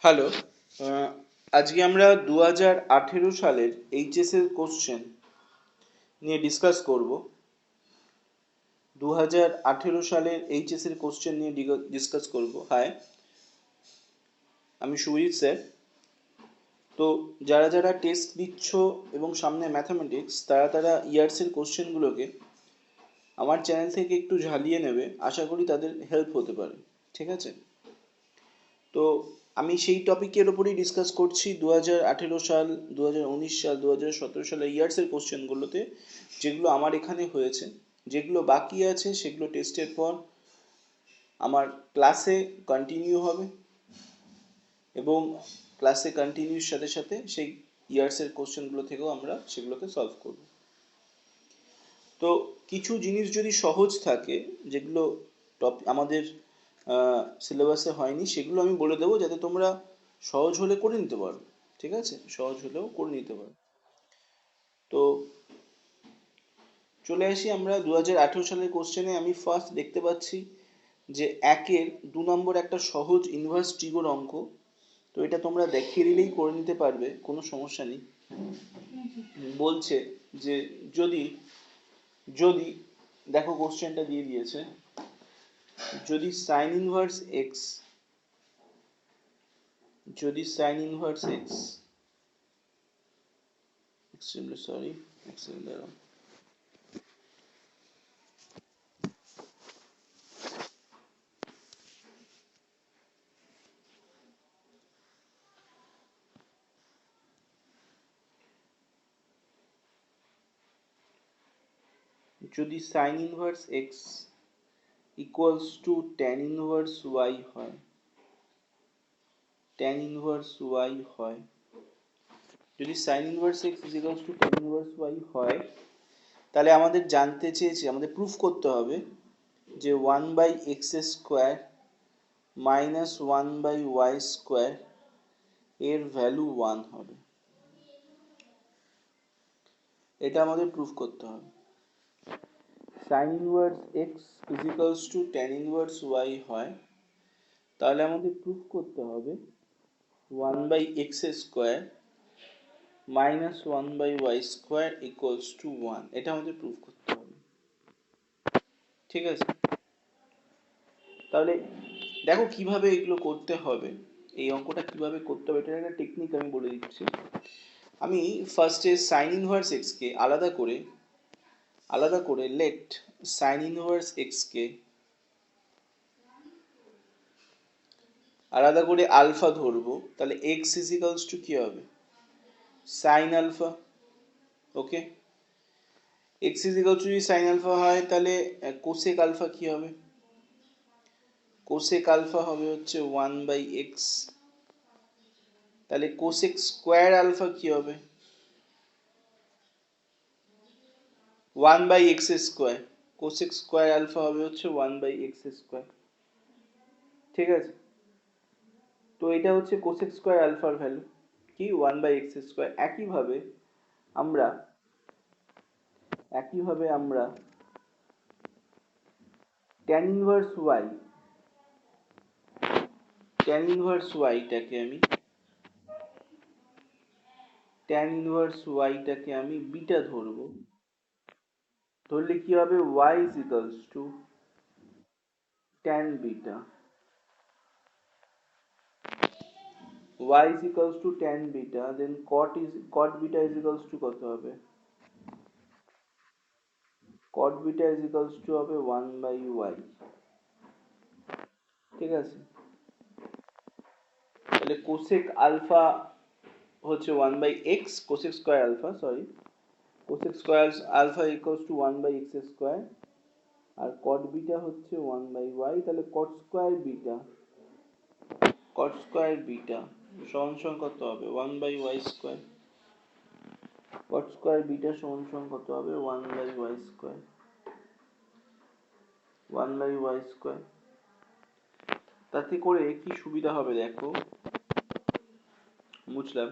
Hello. আজকে আমরা 2018 সালের এইচএস এর কোশ্চেন নিয়ে ডিসকাস করব। 2018 সালের এইচএস এর কোশ্চেন নিয়ে ডিসকাস করব। হাই, আমি সুজিত স্যার। তো যারা যারা টেস্ট দিচ্ছ এবং সামনে ম্যাথামেটিক্স, তারা তারা ইয়ার্সের কোশ্চেনগুলোকে আমার চ্যানেল থেকে একটু ঝালিয়ে নেবে। আশা করি তাদের হেল্প হতে পারে। ঠিক আছে? তো আমি সেই টপিকের ওপরেই ডিসকাস করছি। 2018 সাল, 2019 সাল, 2017 সালের ইয়ার্সের কোশ্চেনগুলোতে, যেগুলো আমার এখানে হয়েছে। যেগুলো বাকি আছে সেগুলো টেস্টের পর আমার ক্লাসে কন্টিনিউ হবে, এবং ক্লাসে কন্টিনিউর সাথে সাথে সেই ইয়ার্সের কোশ্চেনগুলো থেকেও আমরা সেগুলোকে সলভ করব। তো কিছু জিনিস যদি সহজ থাকে, যেগুলো আমাদের সিলেবাসে হয়নি, সেগুলো আমি বলে দেবো যাতে তোমরা সহজ হলে করে নিতে পারো। ঠিক আছে? সহজ হলেও করে নিতে পারো। তো চলে আসি আমরা 2018 সালের কোশ্চেনে। আমি ফার্স্ট দেখতে পাচ্ছি যে 2 নম্বর একটা সহজ ইনভার্স ট্রিগোর অঙ্ক। তো এটা তোমরা দেখিয়ে দিলেই করে নিতে পারবে, কোনো সমস্যা নেই। বলছে যে যদি যদি দেখো, কোশ্চেনটা দিয়ে দিয়েছে, যদি sine inverse x, extremely sorry, যদি sine inverse x equals to tan inverse y হয়, ট্যান ইনভার্স ওয়াই হয়, যদি sine inverse x equals to tan inverse y হয়, তাহলে আমাদের জানতে চেয়েছে, আমাদের প্রুফ করতে হবে যে 1/x² মাইনাস 1/y² এর ভ্যালু 1 হবে। এটা আমাদের প্রুফ করতে হবে। Sine inverse x equals to tan inverse y হয়, তাহলে আমাদের প্রুফ করতে হবে 1/x² minus 1/y² equals to 1। এটা আমাদের প্রুফ করতে হবে। ঠিক আছে? তাহলে দেখো কিভাবে এগুলো করতে হবে, এই অঙ্কটা কিভাবে করতে হবে, এটার একটা টেকনিক আমি বলে দিচ্ছি। আমি ফার্স্টে সাইন ইনভার্স এক্সকে আলাদা করে লেট সাইন ইনভার্স এক্সকে আলাদা করে আলফা ধরবো। তাহলে এক্স ইজিক্যালস টু কি হবে? Sine alpha. Okay, x is equals to যদি সাইন আলফা হয়, তাহলে কোসেক আলফা কি হবে? কোসেক আলফা হবে হচ্ছে 1/x। তাহলে কোসেক স্কোয়ার আলফা কি হবে? 1/x²। কোসেক স্কোয়ার আলফা হবে হচ্ছে 1/x²। ঠিক আছে? তো এটা হচ্ছে কোসেক স্কোয়ার আলফার ভ্যালু কি? 1/x²। একইভাবে আমরা ট্যান ইনভার্স ওয়াইটাকে আমি বিটা ধরবো। ধরলে কি হবে? y is equals to tan beta, then cot beta is equals to কত হবে? cot beta is equals to হবে 1/y। ঠিক আছে? তাহলে কোসেক আলফা হচ্ছে 1/x, cosec square alpha equals to 1/x², আর cot বিটা হচ্ছে 1/y। তাহলে cot স্কয়ার বিটা সমান কত হবে? 1/y²। cot স্কয়ার বিটা সমান কত হবে? 1/y²। তাতে করে কি সুবিধা হবে দেখো, বুঝলাম।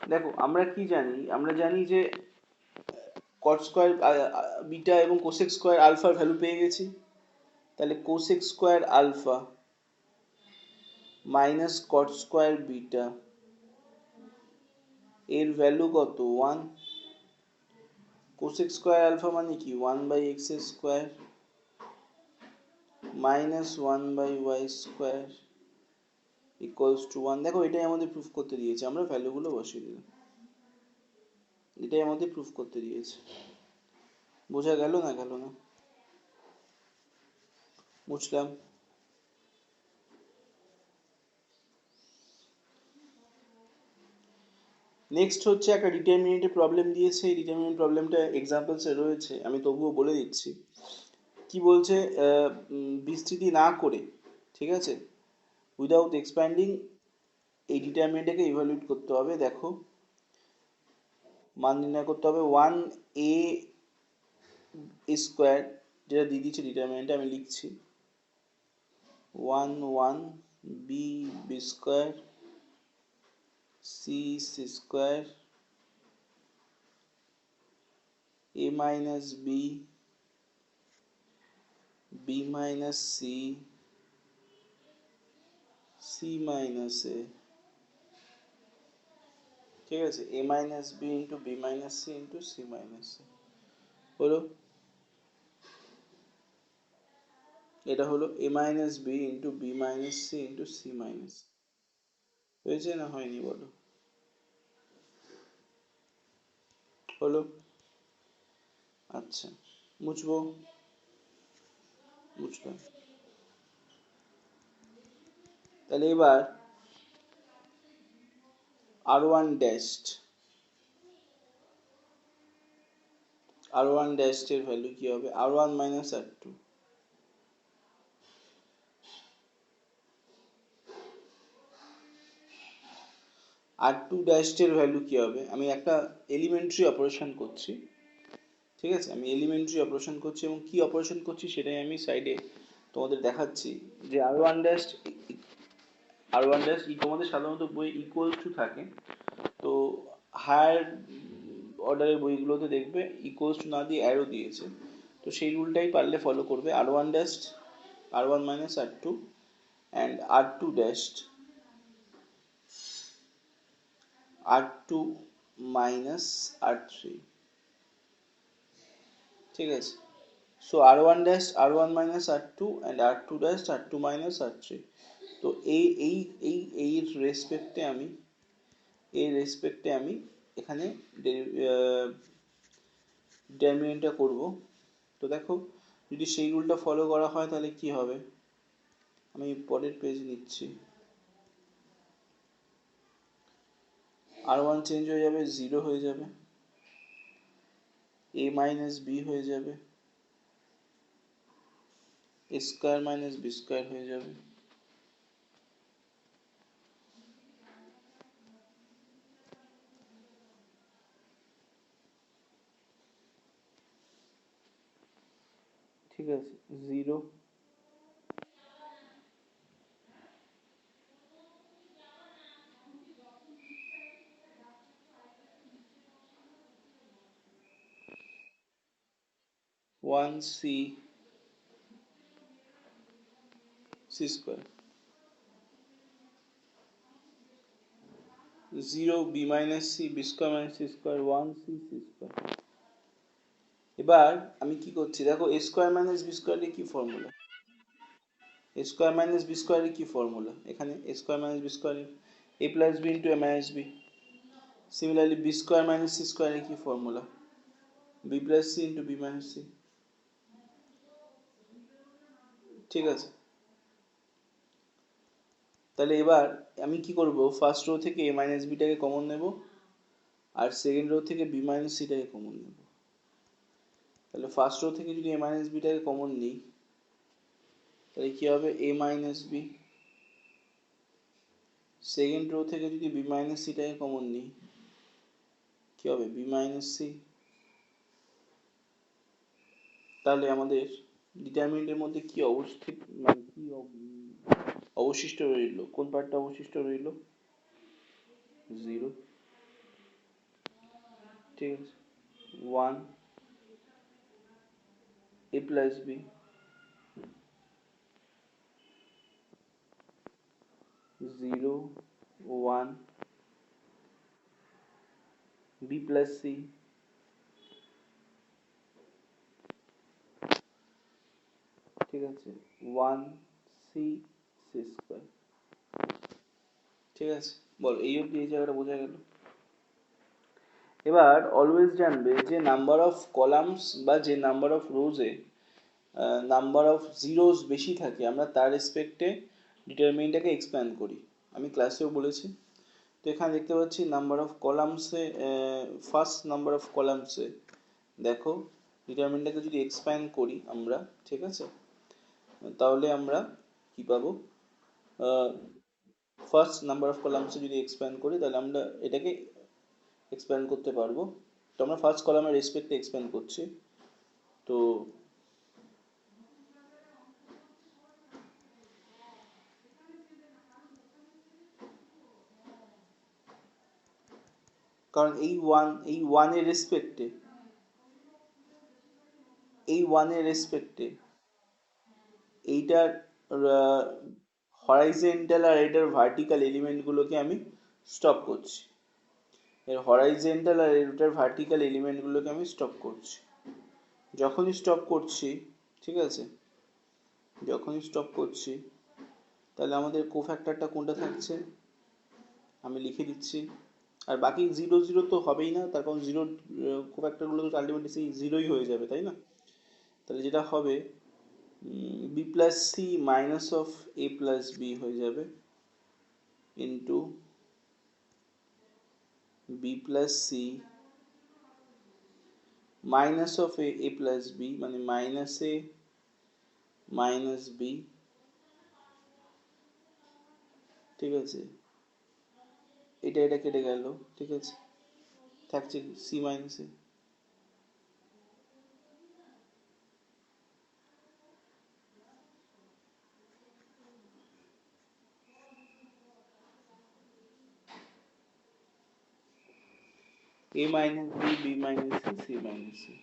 দেখো, আমরা জানি যে cot স্কয়ার বিটা এবং কোসেক স্কয়ার আলফার ভ্যালু পেয়ে গেছি। তাহলে cosec square alpha minus cot square beta, এর ভ্যালু কত? 1। কোসেক স্কোয়ার আলফা মানে কি? 1/x square minus 1/y square equals to 1। দেখো এটাই আমাদের প্রুফ করতে দিয়েছে, আমরা ভ্যালুগুলো বসিয়ে দিলাম, এটাই আমাদের প্রুফ করতে দিয়েছে। বোঝা গেল না? গেল না? বুঝলাম। নেক্সট হচ্ছে একটা ডিটারমিনেন্টের প্রবলেম দিয়েছে। এই ডিটারমিনেন্ট প্রবলেমটা এক্সাম্পলসে রয়েছে, আমি তবুও বলে দিচ্ছি। কি বলছে? বিস্তৃতি না করে, ঠিক আছে, উইদাউট এক্সপ্যান্ডিং এই ডিটারমিনেন্টটাকে ইভালুয়েট করতে হবে। দেখো মান নির্ণয় করতে হবে 1a স্কোয়ার, যেটা দিয়ে দিচ্ছে ডিটারমিনেন্টে, আমি লিখছি 1 b square c square a minus b minus c minus a, ঠিক আছে, a minus b into b minus c into c minus a হলো, এটা হলো a minus b into b minus c into c minus. হয়েছে না হয়নি বলো? হলো? আচ্ছা, মুছবো? বুঝলাম। তাহলে এবার r1 ড্যাশড, r1 ড্যাশড এর ভ্যালু কি হবে? r1 minus r2। r2 dashed এর ভ্যালু কি হবে? আমি একটা এলিমেন্টারি অপারেশন করছি, ঠিক আছে, আমি এলিমেন্টারি অপারেশন করছি, এবং কি অপারেশন করছি সেটাই আমি সাইডে তোমাদের দেখাচ্ছি। যে আর ওয়ান ড্যাশ তোমাদের সাধারণত বই ইকুয়াল টু থাকে, তো হায়ার অর্ডারের বইগুলোতে দেখবে ইকুয়ালস টু না দিয়ে অ্যারো দিয়েছে, তো সেই রুলটাই পারলে ফলো করবে। r1 dashed r1 minus r2 and r2 dashed r2 minus r3, ঠিক আছে। So r1 dash r1 minus r2 and r2 dash r2 minus r3। তো এই এই এই এই রেসপেক্টে আমি এখানে ডিটারমিনেন্টটা করব। তো দেখো যদি সেই রুলটা ফলো করা হয় তাহলে কি হবে, আমি পরের পেজ নিচ্ছি। r1 চেঞ্জ হয়ে যাবে, 0 হয়ে যাবে, a মাইনাস b হয়ে যাবে, a square minus b square হয়ে যাবে, ঠিক আছে, 0। 1c c square, 0 b minus c b square minus c square, 1c c square. এবার আমি কি করছি দেখো, a স্কোয়ার মাইনাস b স্কোয়ারের কি formula? a square minus b স্কোয়ারের কি ফর্মুলা? এখানে a স্কোয়ার মাইনাস b স্কোয়ারের a plus b into a minus b। Similarly b square minus c স্কোয়ারের কি formula? b plus c into b minus c, ঠিক আছে। তাহলে এবার আমি কি করব, ফার্স্ট রো থেকে a মাইনাস বিটাকে কমন নেব, আর সেকেন্ড রো থেকে b মাইনাস সিটাকে কমন নেব। তাহলে ফার্স্ট রো থেকে যদি a মাইনাস বিটাকে কমন নিই তাহলে কি হবে, a minus B. Second row থেকে যদি b মাইনাস সিটাকে কমন নিই কি হবে, b মাইনাস সি। তাহলে আমাদের ডিটারমিনেন্টের মধ্যে কি অবস্থিত, মানে কি অবশিষ্ট রইল, কোন পার্টটা অবশিষ্ট রইল? 0, ঠিক আছে। 1 a plus b 0 1 b plus c, ঠিক আছে, 1 c c স্কোয়ার। ঠিক আছে, বল এই অবধি এই জায়গাটা বোঝা গেল। এবার অলওয়েজ জানবে যে নাম্বার অফ কলামস বা যে নাম্বার অফ রোজে নাম্বার অফ জিরোস বেশি থাকে আমরা তার রেসপেক্টে ডিটারমিনেন্টটাকে এক্সপ্যান্ড করি। আমি ক্লাসেও বলেছি। তো এখানে দেখতে পাচ্ছি নাম্বার অফ কলামসে, ফার্স্ট নাম্বার অফ কলামসে দেখো ডিটারমিনেন্টটাকে যদি এক্সপ্যান্ড করি আমরা, ঠিক আছে, তাহলে আমরা কি পাবো, ফার্স্ট নাম্বার অফ কলামসে যদি এক্সপ্যান্ড করি তাহলে আমরা এটাকে এক্সপ্যান্ড করতে পারবো। তো আমরা ফার্স্ট কলামের রেসপেক্টে এক্সপ্যান্ড করছি। তো কারণ এই ওয়ানের রেসপেক্টে, এই ওয়ানের রেসপেক্টে এইটার হরাইজেন্টাল আর এটার ভার্টিক্যাল এলিমেন্টগুলোকে আমি স্টপ করছি। এর হরাইজেন্টাল আর এটার ভার্টিক্যাল এলিমেন্টগুলোকে আমি স্টপ করছি। যখনই স্টপ করছি, ঠিক আছে, যখনই স্টপ করছি তাহলে আমাদের কোফ্যাক্টরটা কোনটা থাকছে আমি লিখে দিচ্ছি। আর বাকি জিরো জিরো তো হবেই না, তার কারণ জিরো কোফ্যাক্টরগুলো তো আলটিমেটলি সেই জিরোই হয়ে যাবে, তাই না? তাহলে যেটা হবে B plus C minus of A plus B হয়ে যাবে into B plus C minus of A plus B, মানে মাইনাস এ মাইনাস বি, ঠিক আছে, এটা কেটে গেল, ঠিক আছে, থাকছে C minus A minus B B minus C C minus C.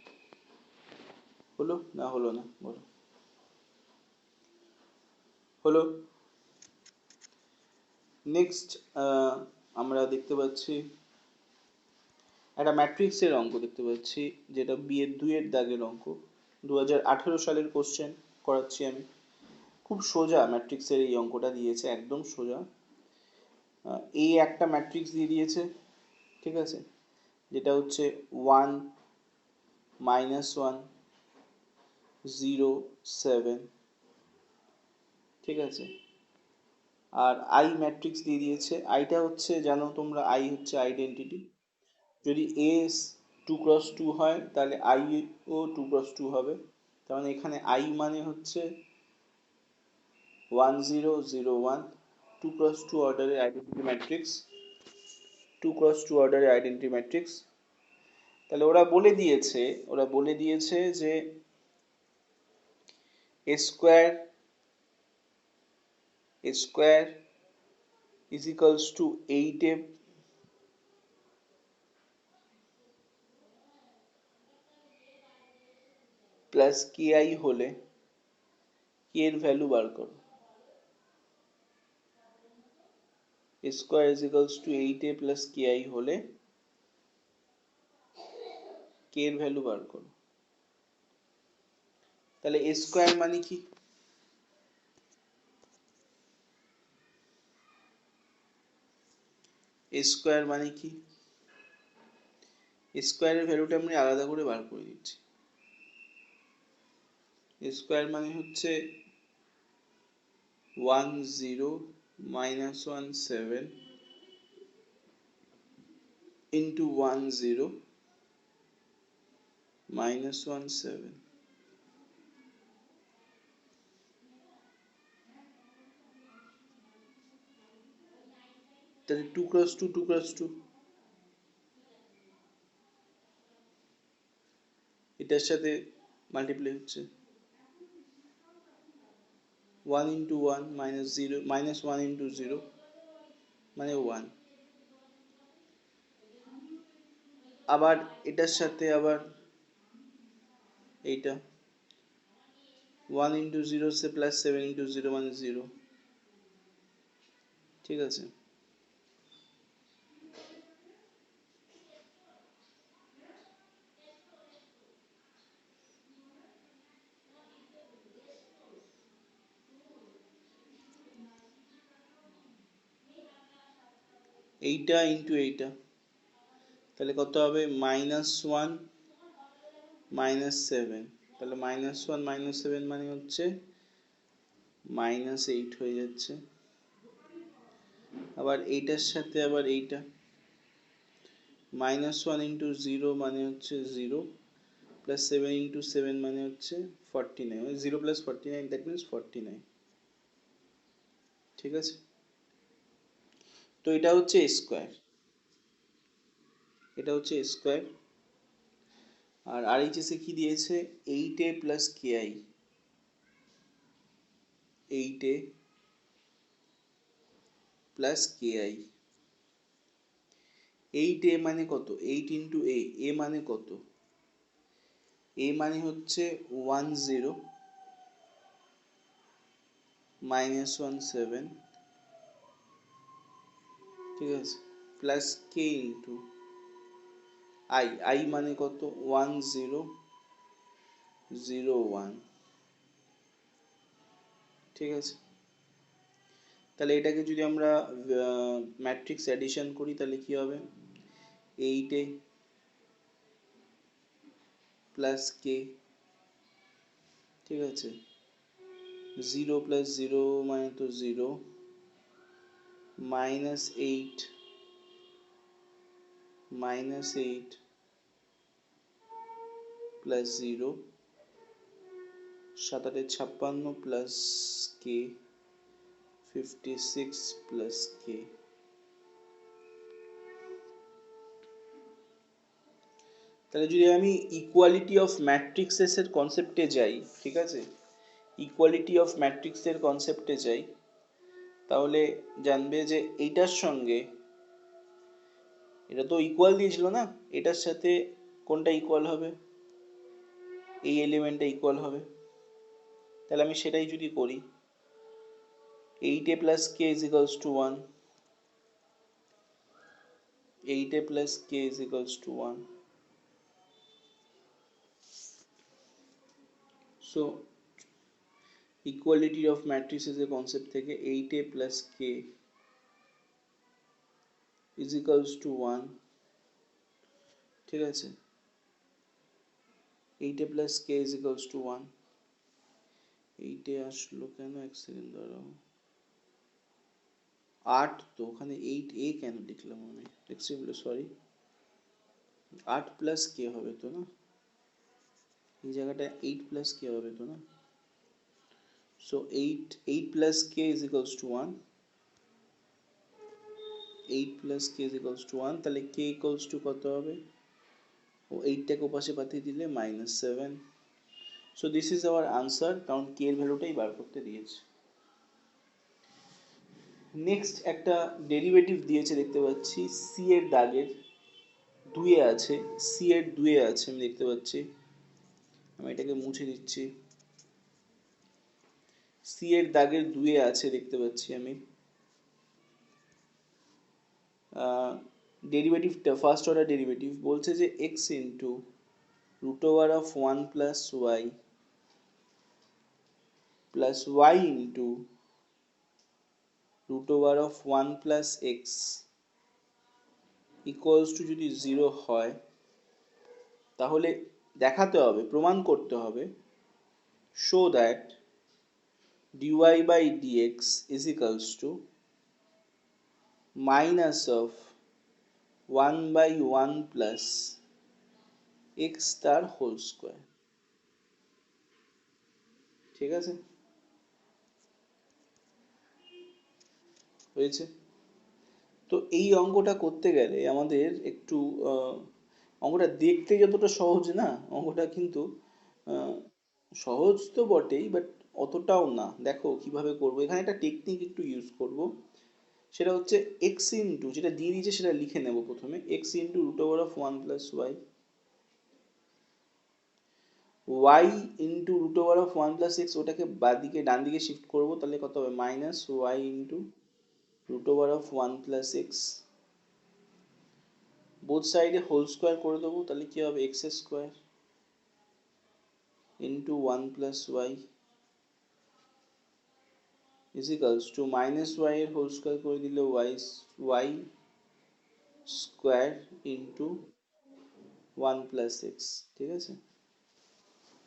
হলো না হলো না বলো? হলো। নেক্সট আমরা দেখতে পাচ্ছি একটা ম্যাট্রিক্সের অঙ্ক দেখতে পাচ্ছি, যেটা বিয়ের 2-এর দাগের অঙ্ক, 2018 সালের কোশ্চেন করাচ্ছি আমি। খুব সোজা ম্যাট্রিক্সের এই অঙ্কটা দিয়েছে, একদম সোজা। এই একটা ম্যাট্রিক্স দিয়ে দিয়েছে, ঠিক আছে, যেটা হচ্ছে 1 -1 0 7, ঠিক আছে, আর আই ম্যাট্রিক্স দিয়ে দিয়েছে। আইটা হচ্ছে, জানো তোমরা, আই হচ্ছে আইডেন্টিটি। যদি এ 2x2 হয় তাহলে আই ও 2x2 হবে। তার মানে এখানে আই মানে হচ্ছে 1 0 0 1, 2x2 অর্ডারের আইডেন্টিটি ম্যাট্রিক্স, 2x2 অর্ডারের আইডেন্টিটি ম্যাট্রিক্স। তাহলে ওরা বলে দিয়েছে যে a square is equals to 8a plus ki হলে k এর ভ্যালু বার করো। a square is equals to 8a plus ki হলে k এর ভ্যালু বার করো। তাহলে a স্কোয়ার মানে কি? a স্কোয়ার মানে কি? a স্কোয়ারের ভ্যালুটা আমি আলাদা করে বার করে দিচ্ছি। a স্কোয়ার মানে হচ্ছে 1 0 -1 7 into 1 0 -1 7। তাহলে 2x2 2x2 এটার সাথে মাল্টিপ্লাই হচ্ছে, 1 into 1 -0 -1 into 0 মানে 1। আবার এটার সাথে আবার এইটা 1 into 0 সে প্লাস 7 into 0 মানে 0। ঠিক আছে। এইটা ইন্টু এইটা, তাহলে কত হবে? -1 -7, তাহলে -1 -7 মানে হচ্ছে -8 হয়ে যাচ্ছে। আবার এইটার সাথে আবার এইটা, -1 ইন্টু 0 মানে হচ্ছে 0, প্লাস 7 ইন্টু 7 মানে হচ্ছে 49, 0 প্লাস 49, দ্যাট মিনস 49। ঠিক আছে, তো এটা হচ্ছে স্কোয়ার, এটা হচ্ছে স্কোয়ার। আর আরএইচএসে কি দিয়েছে? 8a plus KI, 8a plus KI. 8a মানে কত? 8 ইন্টু এ মানে কত? এ মানে হচ্ছে 10 -17, ঠিক আছে, প্লাস কে ইন্টু আই মানে কত? 1001, ঠিক আছে। তাহলে এটাকে যদি আমরা ম্যাট্রিক্স অ্যাডিশন করি তাহলে কি হবে? 8a প্লাস কে, ঠিক আছে, 0 প্লাস 0 মানে তো 0, -8 প্লাস 0, 7 8 56 প্লাস কে 56 প্লাস কে। তাহলে যদি আমি ইকুয়ালিটি অফ ম্যাট্রিক্সেস এর কনসেপ্টে যাই, ঠিক আছে, ইকুয়ালিটি অফ ম্যাট্রিক্সের কনসেপ্টে যাই, তাহলে জানবে যে এইটার সঙ্গে এটা তো ইকুয়াল দিয়েছিল না, এটার সাথে কোনটা ইকুয়াল হবে? এই এলিমেন্টটা ইকুয়াল হবে। তাহলে আমি সেটাই যদি করি, 8a plus K is equals to 1, 8a plus K is equals to 1। So equality of matrices এর কনসেপ্ট থেকে 8a plus K is equals to 1, ঠিক আছে, 8a plus K is equals to 1। 8a আসলো কেন? এক সেকেন্ড দাঁড়াও, 8 তো ওখানে 8a কেন লিখলাম আমি? এক্সট্রিমলি সরি, 8 প্লাস কে হবে তো না, এই জায়গাটা 8 প্লাস কে হবে তো না। So 8 plus K is equals to 1, 8 plus K is equals to 1, তাহলে কে ইকালস টু কত হবে? ও 8টাকে ওপাশে পাঠিয়ে দিলে -7। So this is our answer, কারণ কে এর ভ্যালুটাই বার করতে দিয়েছে। নেক্সট একটা ডেরিভেটিভ দিয়েছে দেখতে পাচ্ছি, সি এর দাগের দুয়ে আছে, সি এর দুয়ে আছে আমি দেখতে পাচ্ছি, আমি এটাকে মুছে দিচ্ছি। সি এর দাগের দুয়ে আছে দেখতে পাচ্ছি আমি। ডেরিভেটিভটা ফার্স্ট অর্ডার ডেরিভেটিভ বলছে যে x into root over of 1 plus y plus y into root over of 1 plus x equals to যদি 0 হয়, তাহলে দেখাতে হবে, প্রমাণ করতে হবে, show that dy by dx is equals to minus of 1 by 1 plus x তার হোল স্কোয়ার, ঠিক আছে, হয়েছে। তো এই অঙ্কটা করতে গেলে আমাদের একটু অঙ্কটা দেখতে যতটা সহজ না, অঙ্কটা কিন্তু আহ, সহজ তো বটেই, বাট অতটাও না। দেখো কিভাবে করবো, এখানে একটা টেকনিক একটু ইউজ করব, সেটা হচ্ছে এক্স ইন্টু, যেটা দিয়ে দিয়েছে সেটা লিখে নেব প্রথমে, x into root over of 1 plus y, y into root over of 1 plus x, ওটাকে বাদিকে ডান দিকে শিফট করবো, তাহলে কত হবে? Minus y into root over of 1 + x, both সাইডে হোল স্কোয়ার করে দেবো, তাহলে কি হবে x square into 1 + y is equals to minus y এর হোল স্কোয়ার করে দিলে ওয়াই স্কোয়ার ইন্টু 1 + x। ঠিক আছে,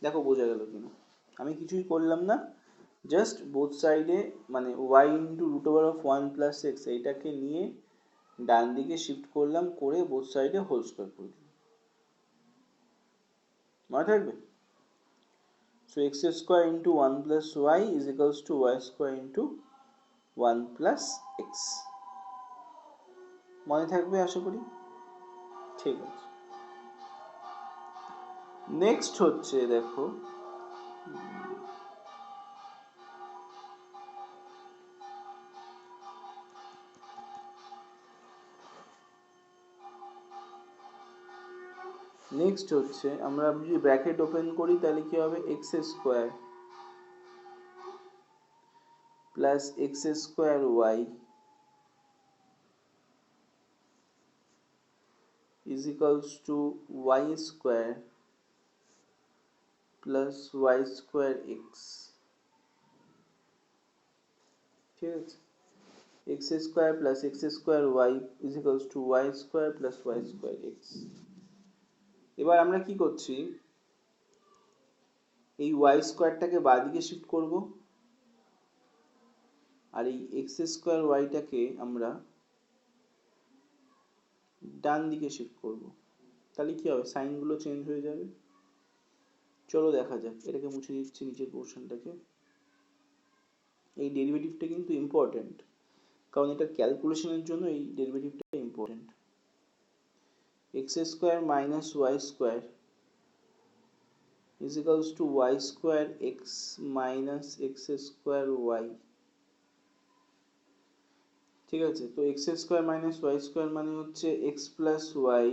দেখো বোঝা গেল কিনা, আমি কিছুই করলাম না, জাস্ট বোথ সাইডে মানে y into root over of 1 + x এইটাকে নিয়ে ডান দিকে শিফট করলাম, করে বোথ সাইডে হোল স্কোয়ার করে দিলাম। মনে থাকবে? So x square into 1 + y is equals to y square into 1 + x। মনে থাকবে আশা করি। ঠিক আছে, নেক্সট হচ্ছে দেখো নেক্সট হচ্ছে আমরা যদি ব্র্যাকেট ওপেন করি তাহলে কি হবে x square plus x square y is equals to y square plus y square x. ঠিক আছে, x square plus x square y is equals to y square plus y square x. এবার আমরা কি করছি, এই ওয়াই স্কোয়ারটাকে বাঁদিকে shift করব, আর এই এক্স স্কোয়ার ওয়াইটাকে আমরা ডান দিকে শিফট করব। তাহলে কি হবে, সাইনগুলো চেঞ্জ হয়ে যাবে। চলো দেখা যাক, এটাকে মুছে দিচ্ছি নিচের পোর্শনটাকে। এই ডেরিভেটিভটা কিন্তু ইম্পর্টেন্ট, কারণ এটা ক্যালকুলেশনের জন্য এই ডেরিভেটিভটা important. X square minus y square is equals to y square x minus x square y. ঠিক আছে, তো x square minus y square মানে হচ্ছে x plus y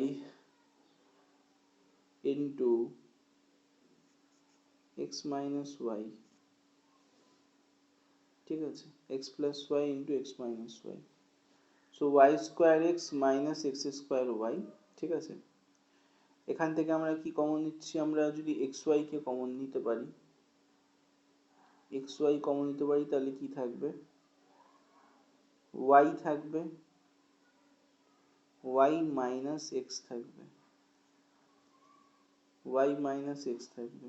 into x minus y. ঠিক আছে, x plus y into x minus y. So y square x minus x square y. ঠিক আছে, এখান থেকে আমরা কি কমন নিচ্ছি, আমরা যদি এক্স ওয়াইকে কমন নিতে পারি, এক্স ওয়াই কমন নিতে পারি, তাহলে কি থাকবে, ওয়াই থাকবে, ওয়াই মাইনাস এক্স থাকবে, ওয়াই মাইনাস এক্স থাকবে।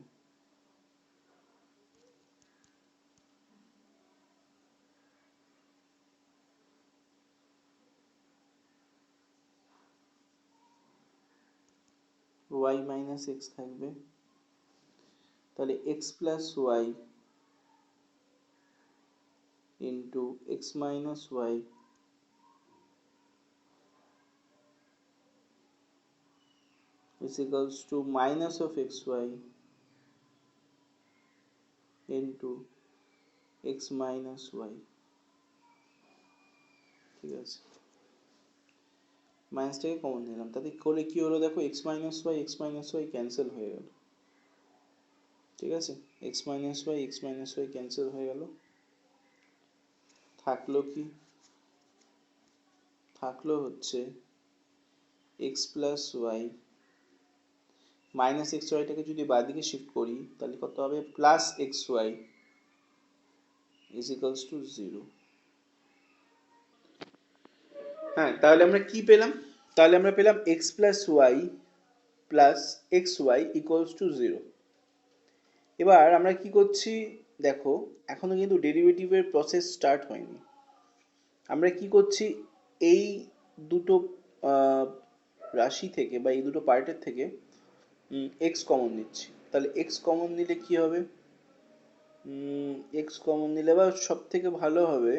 ওয়াই মাইনাস এক্স থাকবে, তাহলে x plus y into x minus y is equals to minus of xy into x minus y। ঠিক আছে, মাইনাসটাকে কমন নিলাম, তাতে করে কি হলো দেখো, x মাইনাস ওয়াই ক্যান্সেল হয়ে গেল। ঠিক আছে, x মাইনাস ওয়াই ক্যান্সেল হয়ে গেল, থাকলো কি, থাকলো হচ্ছে x plus y, minus x ওয়াইটাকে যদি বাঁদিকে শিফট করি তাহলে কত হবে, plus x y is equals to 0। হ্যাঁ, তাহলে আমরা কি পেলাম, তাহলে আমরা পেলাম x plus y plus x y equals to 0। এবার আমরা কি করছি দেখো, এখনো কিন্তু ডেরিভেটিভের প্রসেস স্টার্ট হয়নি। আমরা কি করছি, এই দুটো রাশি থেকে বা এই দুটো পার্টের থেকে এক্স কমন নিচ্ছি। তাহলে এক্স কমন নিলে কি হবে, এক্স কমন নিলে বা সব থেকে ভালো হবে,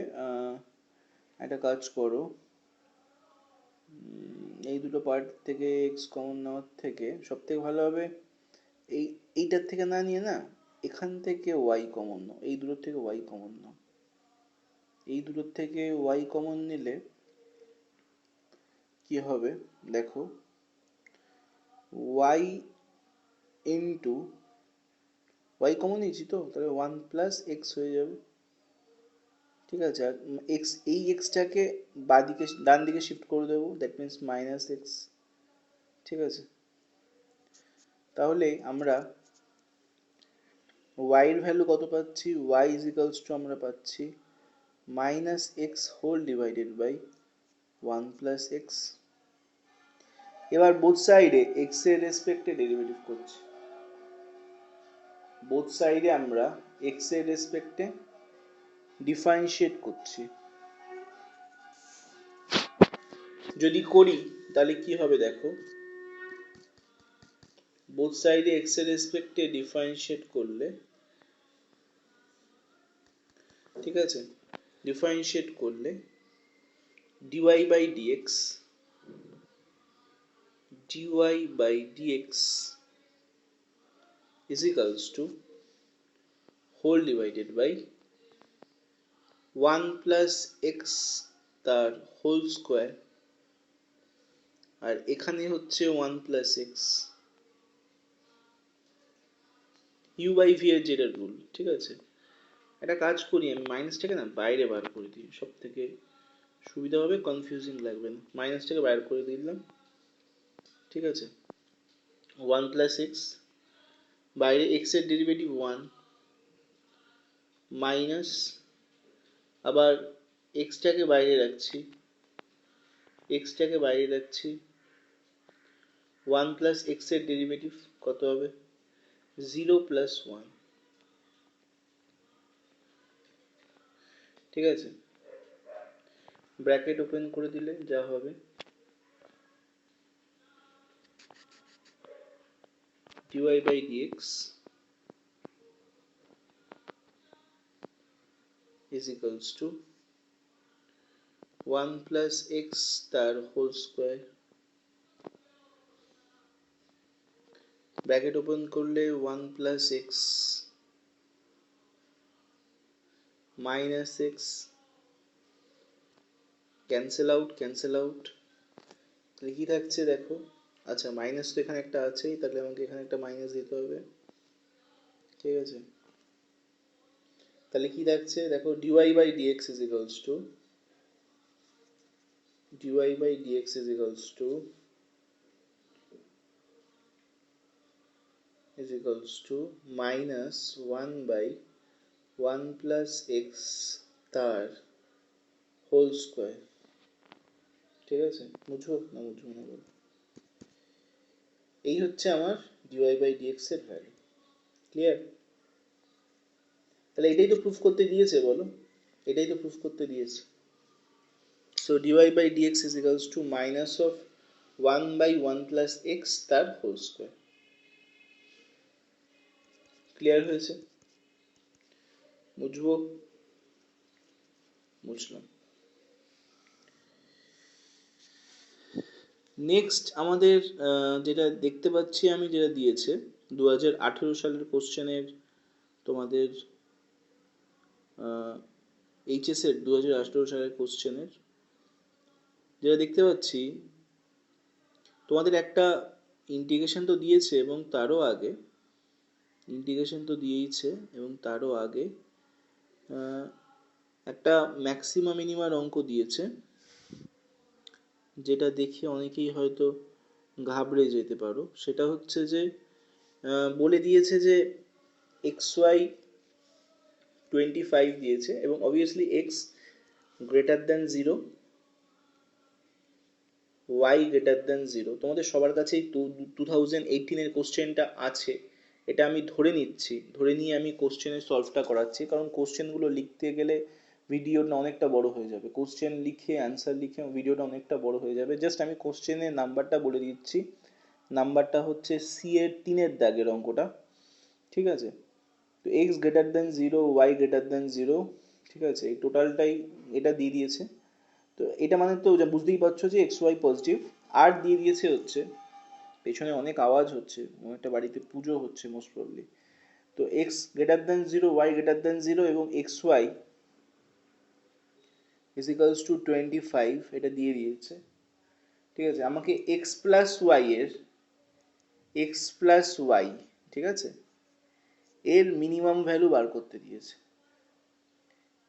একটা কাজ করো, এই দুটো পার্ট থেকে এক্স কমন নেওয়ার থেকে সব থেকে ভালো হবে এইটার থেকে না নিয়ে না, এখান থেকে ওয়াই কমন নাও, এই দুটোর থেকে ওয়াই কমন নাও। এই দুটোর থেকে ওয়াই কমন নিলে কি হবে দেখো, ওয়াই ইন্টু ওয়াই কমন নিয়েছি তো, তাহলে 1 + x হয়ে যাবে। ঠিক আছে, আর এক্স, এই এক্সটাকে বাদিকে ডান দিকে শিফট করে দেবো, দ্যাট মিনস মাইনাস এক্স। ঠিক আছে, তাহলে আমরা y এর ভ্যালু কত পাচ্ছি, y ইজ ইকালস টু আমরা পাচ্ছি minus x whole divided by 1 + x। এবার বোথ সাইডে এক্স এর রেসপেক্টে ডেরিভেটিভ করছি, বোথ সাইডে আমরা এক্স এর রেসপেক্টে ডিফারেন্সিয়েট করছি। যদি করি তাহলে কি হবে দেখো, বোথ সাইডে এক্স এর রেসপেক্টে ডিফারেন্সিয়েট করলে, ঠিক আছে, ডিফারেন্সিয়েট করলে dy by dx is equals to whole divided by 1 + x তার হোল স্কোয়ার, আর এখানে হচ্ছে 1 + x u বাই v এর যেটা রুল। ঠিক আছে, একটা কাজ করি, আমি মাইনাসটাকে না বাইরে বার করে দিই, সব থেকে সুবিধা হবে, কনফিউজিং লাগবে না। মাইনাসটাকে বাইরে করে দিলাম, ঠিক আছে। 1 + x, বাইরে x এর ডেরিভেটিভ 1, মাইনাস, আবার এক্সটাকে বাইরে রাখছি, 1 + x এর ডেরিভেটিভ কত হবে, 0 + 1। ঠিক আছে, ব্র্যাকেট ওপেন করে দিলে যা হবে dy by dx is equals to 1 + x তার হোল স্কোয়ার, ব্র্যাকেট ওপেন করলে 1 + x minus x, cancel out, তাহলে কি থাকছে দেখো, আচ্ছা মাইনাস তো এখানে একটা আছেই, তাহলে আমাকে এখানে একটা মাইনাস দিতে হবে। ঠিক আছে, তাহলে কি থাকছে দেখো, dy by dx is equals to minus 1 by 1 + x তার হোল স্কোয়ার। ঠিক আছে, বুঝবো না বলো, এই হচ্ছে আমার dy বাই dx এর ভ্যালু। ক্লিয়ার? তাহলে এটাই তো প্রুফ করতে দিয়েছে, বলো, এটাই তো প্রুফ করতে দিয়েছে। So dy by dx is equals to minus of 1 by 1 + x তার হোল স্কোয়ার। ক্লিয়ার হয়েছে? বুঝবো? বুঝলাম। নেক্সট আমাদের যেটা দেখতে পাচ্ছি আমি, যেটা দিয়েছে 2018 সালের কোশ্চেনের, তোমাদের এইচএস এর 2018 সালের কোশ্চেনের যেটা দেখতে পাচ্ছি, তোমাদের একটা ইন্টিগ্রেশন তো দিয়েছে, এবং তারও আগে একটা ম্যাক্সিমা মিনিমার অঙ্ক দিয়েছে, যেটা দেখে অনেকেই হয়তো ঘাবড়ে যেতে পারো। সেটা হচ্ছে যে বলে দিয়েছে যে xy 25 দিয়েছে, এবং obviously x greater than 0, y greater than 0। তোমাদের সবার কাছেই 2018 এর কোশ্চেনটা আছে, এটা আমি ধরে নিয়ে আমি কোশ্চেনের সলভটা করাচ্ছি, কারণ কোশ্চেনগুলো লিখতে গেলে ভিডিওটা অনেকটা বড় হয়ে যাবে, কোশ্চেন লিখে অ্যান্সার লিখে ভিডিওটা অনেকটা বড় হয়ে যাবে। জাস্ট আমি কোশ্চেনের নাম্বারটা বলে দিচ্ছি, নাম্বারটা হচ্ছে সি এর 3-এর দাগের অঙ্কটা। ঠিক আছে, তো x greater than 0, y greater than 0, ঠিক আছে, এই টোটালটাই এটা দিয়ে দিয়েছে। তো এটা মানে তো যা বুঝতেই পারছো যে এক্স ওয়াই পজিটিভ। আর দিয়ে দিয়েছে হচ্ছে, পেছনে অনেক আওয়াজ হচ্ছে, একটা বাড়িতে পুজো হচ্ছে মোস্ট প্রবলি। তো x greater than 0, y greater than 0 এবং x y is equals to 25, এটা দিয়ে দিয়েছে। ঠিক আছে, আমাকে এক্স প্লাস ওয়াই, ঠিক আছে, এর মিনিমাম ভ্যালু বার করতে দিয়েছে।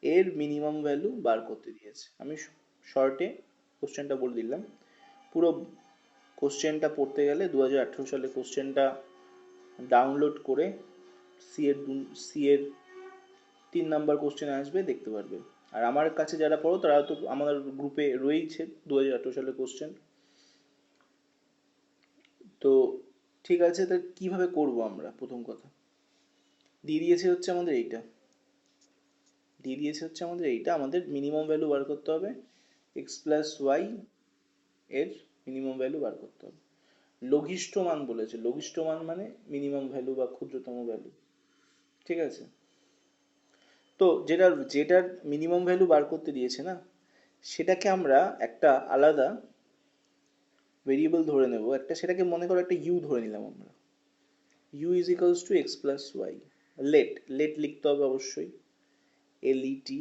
এর মিনিমাম ভ্যালু বার করতে দিয়েছে। আমি শর্টে কোশ্চেনটা বলে দিলাম। পুরো কোশ্চেনটা পড়তে গেলে 2018 সালে কোশ্চেনটা ডাউনলোড করে সি এর 3 নাম্বার কোশ্চেন আসবে, দেখতে পারবে। আর আমার কাছে যারা পড়ো তারা তো আমাদের গ্রুপে রয়েছে 2018 সালের কোশ্চেন। তো ঠিক আছে, তা কিভাবে করব আমরা? প্রথম কথা দিয়ে দিয়েছে হচ্ছে আমাদের এইটা, আমাদের মিনিমাম ভ্যালু বার করতে হবে। এক্স প্লাস ওয়াই এর মিনিমাম ভ্যালু বার করতে হবে। লঘিষ্ঠ মান বলেছে, লঘিষ্ঠ মান মানে মিনিমাম ভ্যালু বা ক্ষুদ্রতম ভ্যালু। ঠিক আছে, তো যেটার মিনিমাম ভ্যালু বার করতে দিয়েছে না, সেটাকে আমরা একটা আলাদা ভেরিয়েবল ধরে নেব একটা, সেটাকে মনে করো একটা ইউ ধরে নিলাম আমরা। U is equals to x plus y. Let লিখতে হবে অবশ্যই, এলইটি,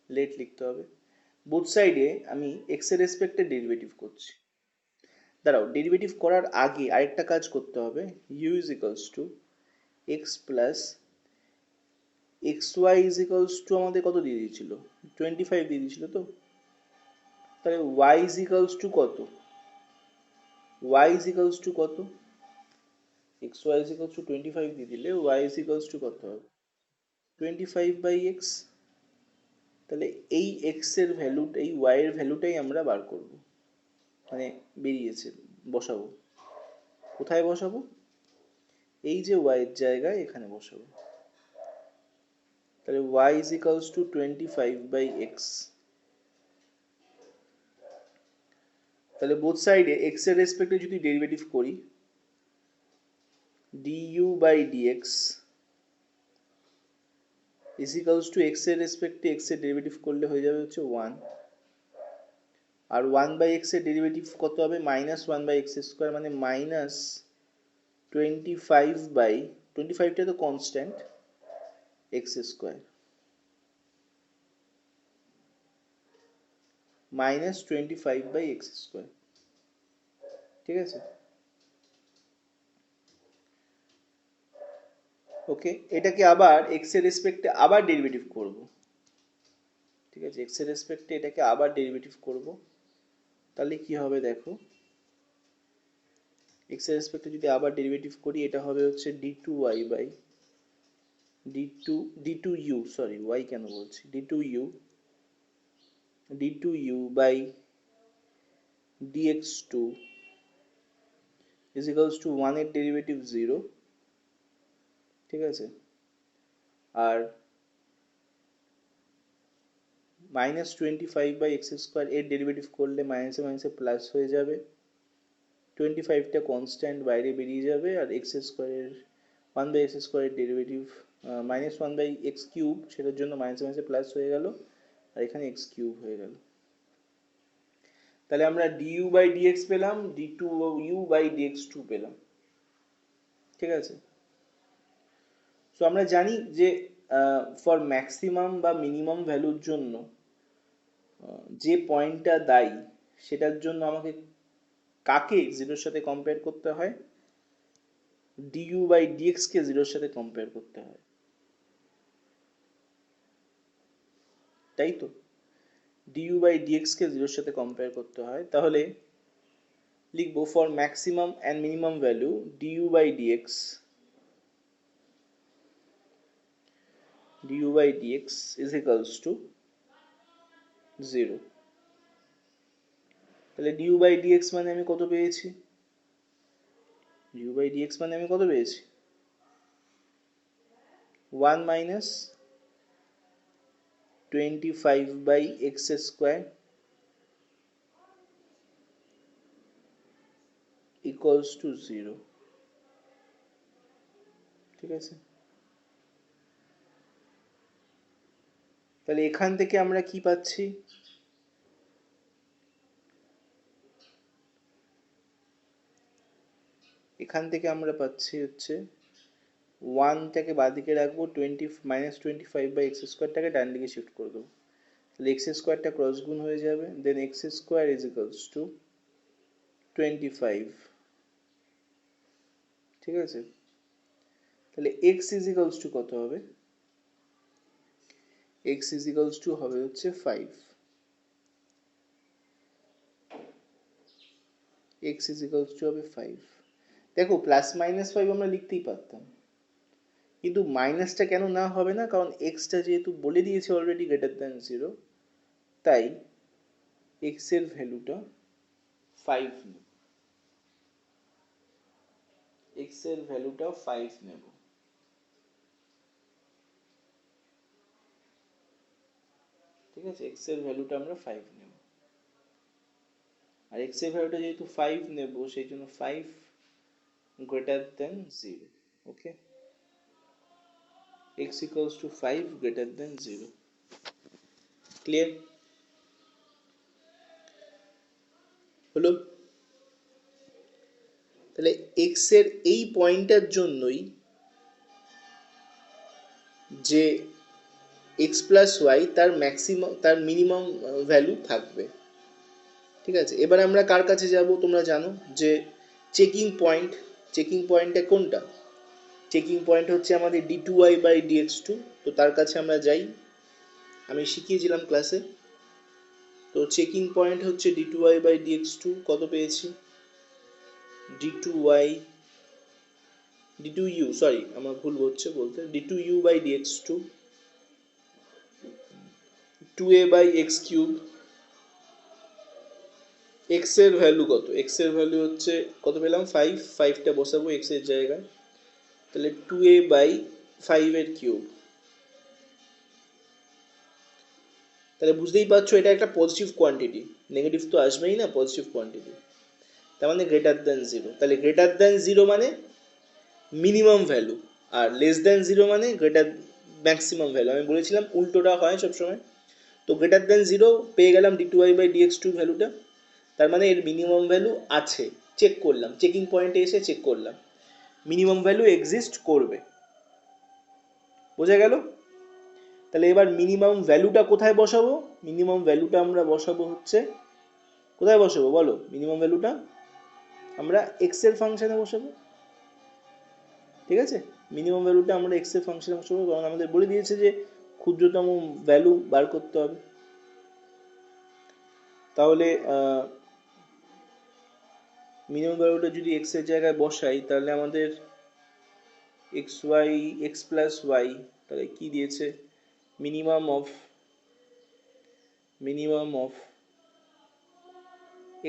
লেট লিখতে হবে। বোথ সাইডে আমি এক্স এর রেসপেক্টে ডেরিভেটিভ করছি। দাঁড়াও, ডেরিভেটিভ করার আগে আরেকটা কাজ করতে হবে। U is equals to x plus x y is equals to আমাদের কত দিয়ে দিয়েছিল? 25 দিয়ে দিয়েছিল তো। তাহলে ওয়াই ইজ ইকালস টু কত? ওয়াই ইজ ইকালস টু কত? X y is equals to 25 দিয়ে দিলে ওয়াই ইজ ইকালস টু কত হবে? 25/x। তাহলে এই এক্স এর ভ্যালুটা, এই ওয়াই এর ভ্যালুটাই আমরা বার করব, মানে বেরিয়েছে, বসাবো। কোথায় বসাবো? এই যে ওয়াই এর জায়গায় এখানে বসাবো। তাহলে y is equals two 25/x। তাহলে বোথ সাইডে এক্স এর রেসপেক্টে যদি ডেরিভেটিভ করি, du/dx is equals to x এর রেসপেক্টে এক্স এর ডেরিভেটিভ করলে হয়ে যাবে হচ্ছে 1। আর 1/x এর ডেরিভেটিভ কত হবে? -1/x², মানে -25/25টা তো কনস্ট্যান্ট, x², -25/x²। ঠিক আছে, ওকে। এটাকে আবার এক্স এর রেসপেক্টে আবার ডেরিভেটিভ করব। ঠিক আছে, এক্স এর রেসপেক্টে এটাকে আবার ডেরিভেটিভ করব। তাহলে কি হবে দেখো, এক্স এর রেসপেক্টে যদি আবার ডেরিভেটিভ করি, এটা হবে হচ্ছে d2u, সরি ওয়াই কেন বলছি, d2u/dx2 ইজ ইকালস টু 1 এর ডেরিভেটিভ 0। ঠিক আছে, আর -25/x² এর ডেরিভেটিভ করলে মাইনাসে মাইনাসে প্লাস হয়ে যাবে, 25টা কনস্ট্যান্ট বাইরে বেরিয়ে যাবে, আর x², 1/x² এর ডেরিভেটিভ -1/x³ সেটার জন্য মাইনাসে মাইনাসে প্লাস হয়ে গেল, আর এখানে x³ হয়ে গেল। তাহলে আমরা du/dx পেলাম, d2u/dx2 পেলাম। ঠিক আছে, সো আমরা জানি যে ফর ম্যাক্সিমাম বা মিনিমাম ভ্যালুর জন্য যে পয়েন্টটা দায়ী, সেটার জন্য আমাকে কাকে জিরোর সাথে কম্পেয়ার করতে হয়? du/dx কে জিরোর সাথে কম্পেয়ার করতে হয়, তাই তো? du/dx কে জিরোর সাথে কম্পেয়ার করতে হয়। তাহলে লিখবো for maximum and minimum value du/dx is equals to 0। তাহলে du/dx মানে আমি কত পেয়েছি? du/dx মানে আমি কত পেয়েছি? 1 minus 25/x² equals to 0। ঠিক আছে, তাহলে এখান থেকে আমরা কি পাচ্ছি? এখান থেকে আমরা পাচ্ছি হচ্ছে 1টাকে বাঁদিকে রাখবো, -25/x²টাকে ডান দিকে শিফট করে দেবো। তাহলে x² ক্রস গুণ হয়ে যাবে, দেন x² ইজ ইকুয়ালস টু 25। ঠিক আছে, তাহলে x ইজ ইকুয়ালস টু কত হবে? এক্স ইজ ইকালস টু হবে হচ্ছে 5, এক্স ইজ ইকালস টু হবে 5। দেখো +-5 আমরা লিখতেই পারতাম, কিন্তু মাইনাসটা কেন না হবে না, কারণ এক্সটা যেহেতু বলে দিয়েছে অলরেডি >0, তাই এক্স এর ভ্যালুটা 5 নেব, এক্স এর ভ্যালুটা 5 নেব। ঠিক আছে, এক্স এর ভ্যালুটা আমরা 5 নেব, আর এক্স এর ভ্যালুটা যেহেতু 5 নেব সেই জন্য 5 greater than 0। Okay, x equals to 5 greater than 0। Clear হলো? তাহলে x এর এই পয়েন্টটার জন্যই যে x প্লাস ওয়াই তার ম্যাক্সিমাম তার মিনিমাম ভ্যালু থাকবে। ঠিক আছে, এবার আমরা কার কাছে যাব? তোমরা জানো যে চেকিং পয়েন্ট, চেকিং পয়েন্টটা কোনটা? চেকিং পয়েন্ট হচ্ছে আমাদের d2y/dx2। তো তার কাছে আমরা যাই, আমি শিখিয়েছিলাম ক্লাসে। তো চেকিং পয়েন্ট হচ্ছে d2y/dx2, কত পেয়েছি? d2y d2u, সরি আমার ভুল হচ্ছে বলতে, d2u/dx2 2a/x3। x এর ভ্যালু কত? x এর ভ্যালু হচ্ছে কত পেলাম? 5, 5টা বসাবো x এর জায়গায়, তাহলে 2a/5 এর কিউব। তাহলে বুঝতেই পারছো এটা একটা পজিটিভ কোয়ান্টিটি, নেগেটিভ তো আসবেই না, পজিটিভ কোয়ান্টিটি, তার মানে গ্রেটার দ্যান 0। তাহলে গ্রেটার দ্যান 0 মানে মিনিমাম ভ্যালু, আর লেস দ্যান 0 মানে গ্রেটার ম্যাক্সিমাম ভ্যালু। আমি বলেছিলাম উল্টোটা হয় সবসময়। তো গ্রেটার দ্যান 0 পেয়ে গেলাম d2y/dx2 ভ্যালুটা, তার মানে এর মিনিমাম ভ্যালু আছে, চেক করলাম, চেকিং পয়েন্টে এসে চেক করলাম, মিনিমাম ভ্যালু এক্সিস্ট করবে। বোঝা গেল? তাহলে এবার মিনিমাম ভ্যালুটা কোথায় বসাবো? মিনিমাম ভ্যালুটা আমরা বসাবো হচ্ছে, কোথায় বসাবো বলো? মিনিমাম ভ্যালুটা আমরা এক্স এর ফাংশনে বসাবো। ঠিক আছে, মিনিমাম ভ্যালুটা আমরা এক্স এর ফাংশনে বসাবো, কারণ আমাদের বলে দিয়েছে যে ক্ষুদ্রতম ভ্যালু বার করতে হবে। তাহলে মিনিমাম ভ্যালুটা যদি এক্স এর জায়গায় বসাই, তাহলে আমাদের x y x plus y, তাহলে কি দিয়েছে? Minimum of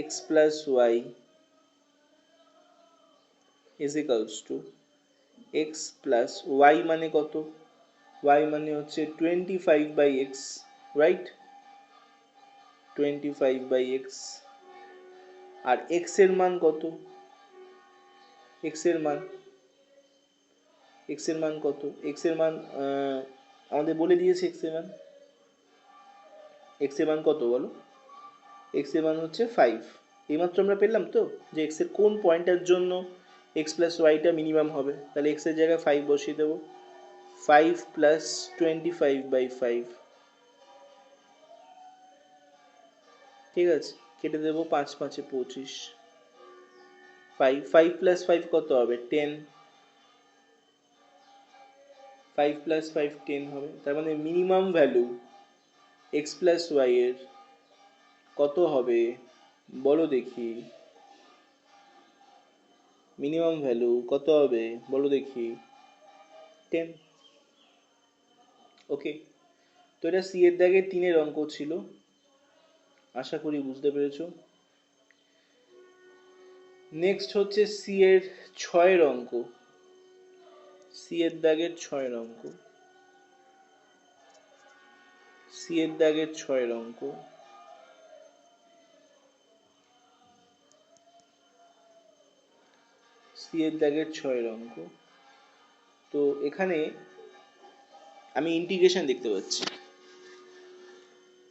x plus y is equals to x plus y, মানে কত? ওয়াই মানে হচ্ছে 25/x, রাইট? 25/x। আর এক্স এর মান কত? এক্স এর মান কত? এক্স এর মান আমাদের বলে দিয়েছে এক্স এর মান। এক্স এর মান কত বলো? এক্স এর মান হচ্ছে 5। এইমাত্র আমরা পেলাম তো যে এক্স এর কোন পয়েন্টের জন্য এক্স প্লাস ওয়াইটা মিনিমাম হবে। তাহলে এক্স এর জায়গায় 5 বসিয়ে দেবো, 5 প্লাস 25/5। ঠিক আছে, কেটে দেবো, 5 5 25। 5 প্লাস 5 কত হবে? 10। 5 প্লাস 5 10 হবে। তার মানে minimum value x plus y এর কত হবে বলো দেখি? মিনিমাম ভ্যালু কত হবে বলো দেখি? 10। ওকে, তো এটা সি এর দাগে 3-এর অঙ্ক ছিল, আশা করি বুঝতে পেরেছো। নেক্সট হচ্ছে সি এর 6-এর অঙ্ক, সি এর দাগের 6-এর অঙ্ক, সি এর দাগের 6-এর অঙ্ক। সি এর দাগের 6-এর অঙ্ক। তো এখানে আমি ইন্টিগ্রেশন দেখতে পাচ্ছি,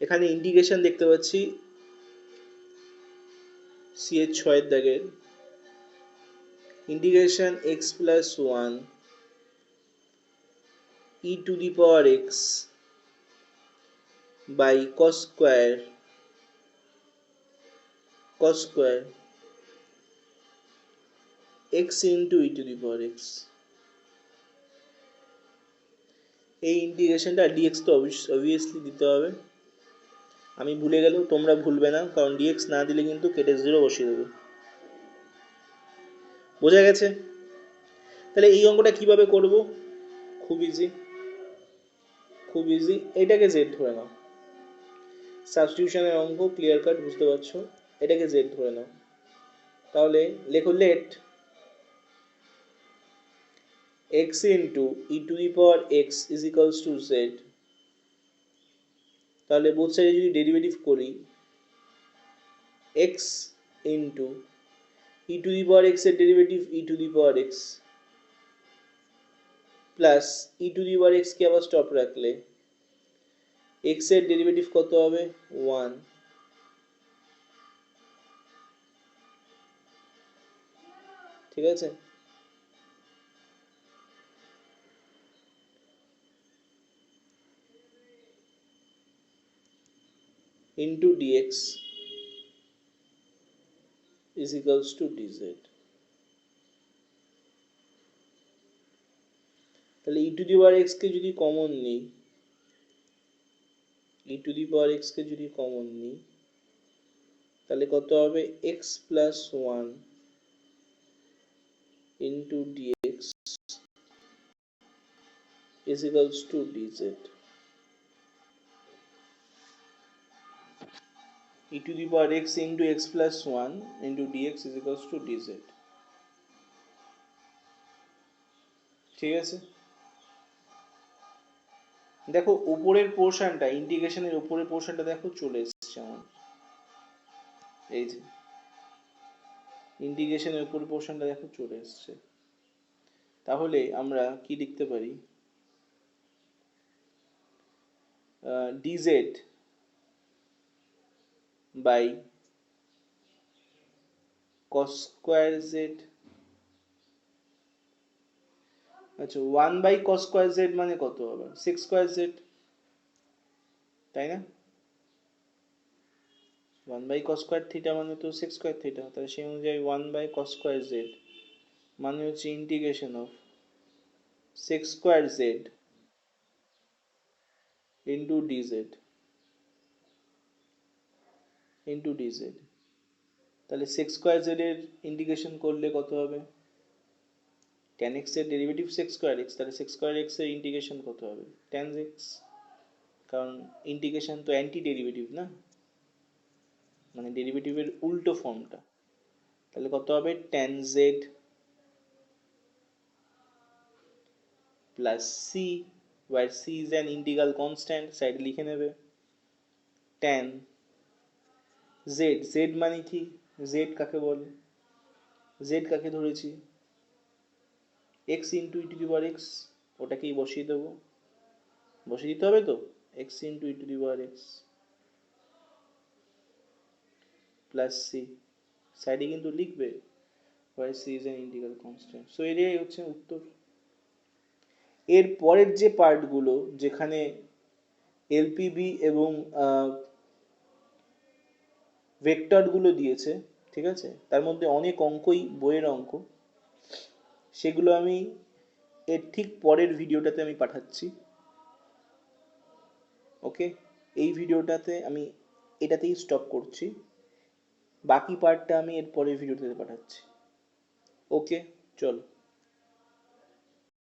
এখানে ইন্টিগ্রেশন দেখতে পাচ্ছি সি এর 6-এর দাগের integration x plus 1 e to the power x by cos square x into e to the power x. এই ইন্টিগ্রেশনটা ডিএক্স তো অবভিয়াসলি দিতে হবে। আমি ভুলে গেলেও তোমরা ভুলবে না, কারণ ডিএক্স না দিলে কিন্তু কেটে 0 বসিয়ে দেবে। বোঝা গেছে? তাহলে এই অঙ্কটা কিভাবে করব? খুব ইজি, খুব ইজি। এটাকে জেড ধরে নাও। সাবস্টিটিউশনের অঙ্ক, ক্লিয়ার কাট, বুঝতে পারছো? এটাকে জেড ধরে নাও। তাহলে লেখো let x into e to the power x is equals to z. তাহলে বোথ সাইডে যদি ডেরিভেটিভ করি, x into e to the power x এর derivative e to the power x plus e to the power x কে আবার stop রাখলে x এর derivative কত হবে? 1। ঠিক আছে? Into dx is equals to dz. তাহলে e to the power x কে যদি কমন নিই, ই টু দি পাওয়ার এক্স কে যদি কমন নিই, তাহলে কত হবে? X plus 1 into dx is equals to dz। e to the power x into x plus 1 into dx is equals to dz। ঠিক আছে? দেখো উপরের পোর্শনটা, ইন্টিগ্রেশনের উপরের পোর্শনটা দেখো চলে এসেছে আমার। এই যে ইন্টিগ্রেশনের উপরের পোর্শনটা দেখো চলে এসেছে। তাহলে আমরা কি লিখতে পারি? dz by cos square z। আচ্ছা, 1 বাই cos square z মানে কত হবে? 6 square z, তাই না? 1 বাই cos square থিটা মানে তো 6 square থিটা, তাহলে সেই অনুযায়ী 1 বাই cos square z মানে হচ্ছে integration of 6 square z into dz into dz। তাহলে 6 square z এর ইন্টিগ্রেশন করলে কত হবে? tan x এর ডেরিভেটিভ 6 square x, তাহলে 6 square x এর ইন্টিগ্রেশন কত হবে? tan x, কারণ ইন্টিগ্রেশন তো অ্যান্টি ডেরিভেটিভ না, মানে ডেরিভেটিভের উল্টো ফর্মটা। তাহলে কত হবে? tan z plus c, where c is an integral constant, সাইডে লিখে নেবে। tan z, z মানে কি? z কাকে বলে? z কাকে ধরেছি? x into e to the power x, ওটাকেই বসিয়ে দেবো, বসিয়ে দিতে হবে তো, x into e to the power x plus C, সাইডে কিন্তু লিখবে where c is an integral constant। So এটাই হচ্ছে উত্তর। এর পরের যে পার্টগুলো, যেখানে এলপিবি এবং ভেক্টরগুলো দিয়েছে, ঠিক আছে, তার মধ্যে অনেক অঙ্কই বইয়ের অঙ্ক, সেগুলো আমি এর ঠিক পরের ভিডিওটাতে আমি পাঠাচ্ছি। ওকে, এই ভিডিওটাতে আমি এটাতেই স্টপ করছি, বাকি পার্টটা আমি এর পরের ভিডিওতে পাঠাচ্ছি। ওকে, চলো।